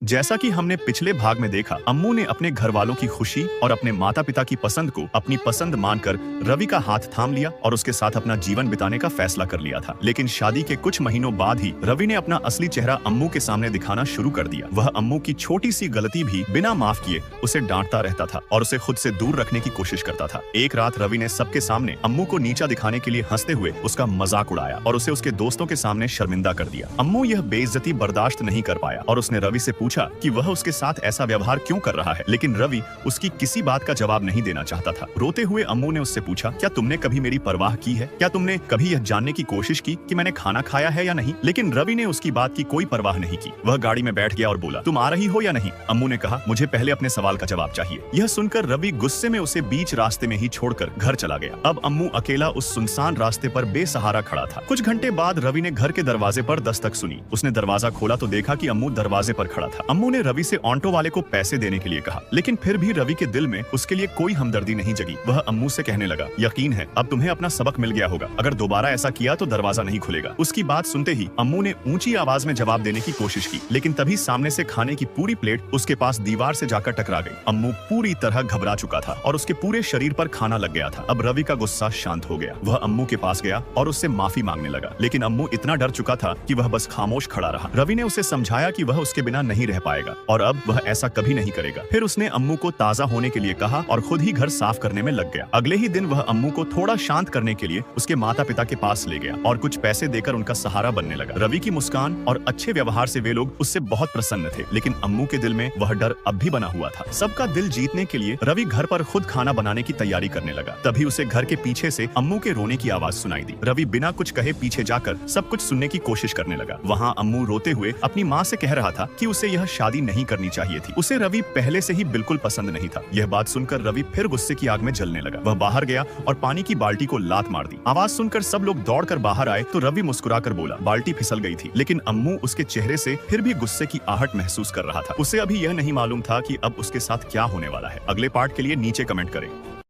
जैसा कि हमने पिछले भाग में देखा, अम्मू ने अपने घर वालों की खुशी और अपने माता पिता की पसंद को अपनी पसंद मानकर रवि का हाथ थाम लिया और उसके साथ अपना जीवन बिताने का फैसला कर लिया था। लेकिन शादी के कुछ महीनों बाद ही रवि ने अपना असली चेहरा अम्मू के सामने दिखाना शुरू कर दिया। वह अम्मू की छोटी सी गलती भी बिना माफ किए उसे डांटता रहता था और उसे खुद से दूर रखने की कोशिश करता था। एक रात रवि ने सबके सामने अम्मू को नीचा दिखाने के लिए हंसते हुए उसका मजाक उड़ाया और उसे उसके दोस्तों के सामने शर्मिंदा कर दिया। अम्मू यह बेइज्जती बर्दाश्त नहीं कर पाया और उसने रवि से पूछा कि वह उसके साथ ऐसा व्यवहार क्यों कर रहा है, लेकिन रवि उसकी किसी बात का जवाब नहीं देना चाहता था। रोते हुए अम्मू ने उससे पूछा, क्या तुमने कभी मेरी परवाह की है? क्या तुमने कभी यह जानने की कोशिश की कि मैंने खाना खाया है या नहीं? लेकिन रवि ने उसकी बात की कोई परवाह नहीं की। वह गाड़ी में बैठ गया और बोला, तुम आ रही हो या नहीं? अम्मू ने कहा, मुझे पहले अपने सवाल का जवाब चाहिए। यह सुनकर रवि गुस्से में उसे बीच रास्ते में ही छोड़कर घर चला गया। अब अम्मू अकेला उस सुनसान रास्ते पर बेसहारा खड़ा था। कुछ घंटे बाद रवि ने घर के दरवाजे पर दस्तक सुनी। उसने दरवाजा खोला तो देखा कि अम्मू दरवाजे पर खड़ा था। अम्मू ने रवि से ऑटो वाले को पैसे देने के लिए कहा, लेकिन फिर भी रवि के दिल में उसके लिए कोई हमदर्दी नहीं जगी। वह अम्मू से कहने लगा, यकीन है अब तुम्हें अपना सबक मिल गया होगा। अगर दोबारा ऐसा किया तो दरवाजा नहीं खुलेगा। उसकी बात सुनते ही अम्मू ने ऊंची आवाज में जवाब देने की कोशिश की, लेकिन तभी सामने से खाने की पूरी प्लेट उसके पास दीवार से जाकर टकरा गई। अम्मू पूरी तरह घबरा चुका था और उसके पूरे शरीर पर खाना लग गया था। अब रवि का गुस्सा शांत हो गया। वह अम्मू के पास गया और उससे माफी मांगने लगा, लेकिन अम्मू इतना डर चुका था कि वह बस खामोश खड़ा रहा। रवि ने उसे समझाया कि वह उसके बिना नहीं रह पाएगा और अब वह ऐसा कभी नहीं करेगा। फिर उसने अम्मू को ताजा होने के लिए कहा और खुद ही घर साफ करने में लग गया। अगले ही दिन वह अम्मू को थोड़ा शांत करने के लिए उसके माता पिता के पास ले गया और कुछ पैसे देकर उनका सहारा बनने लगा। रवि की मुस्कान और अच्छे व्यवहार से वे लोग उससे बहुत प्रसन्न थे, लेकिन अम्मू के दिल में वह डर अब भी बना हुआ था। सबका दिल जीतने के लिए रवि घर पर खुद खाना बनाने की तैयारी करने लगा। तभी उसे घर के पीछे से अम्मू के रोने की आवाज सुनाई दी। रवि बिना कुछ कहे पीछे जाकर सब कुछ सुनने की कोशिश करने लगा। वहाँ अम्मू रोते हुए अपनी माँ से कह रहा था कि उसे यह शादी नहीं करनी चाहिए थी। उसे रवि पहले से ही बिल्कुल पसंद नहीं था। यह बात सुनकर रवि फिर गुस्से की आग में जलने लगा। वह बाहर गया और पानी की बाल्टी को लात मार दी। आवाज सुनकर सब लोग दौड़कर बाहर आए तो रवि मुस्कुराकर बोला, बाल्टी फिसल गई थी। लेकिन अम्मू उसके चेहरे से फिर भी गुस्से की आहट महसूस कर रहा था। उसे अभी यह नहीं मालूम था कि अब उसके साथ क्या होने वाला है। अगले पार्ट के लिए नीचे कमेंट करें।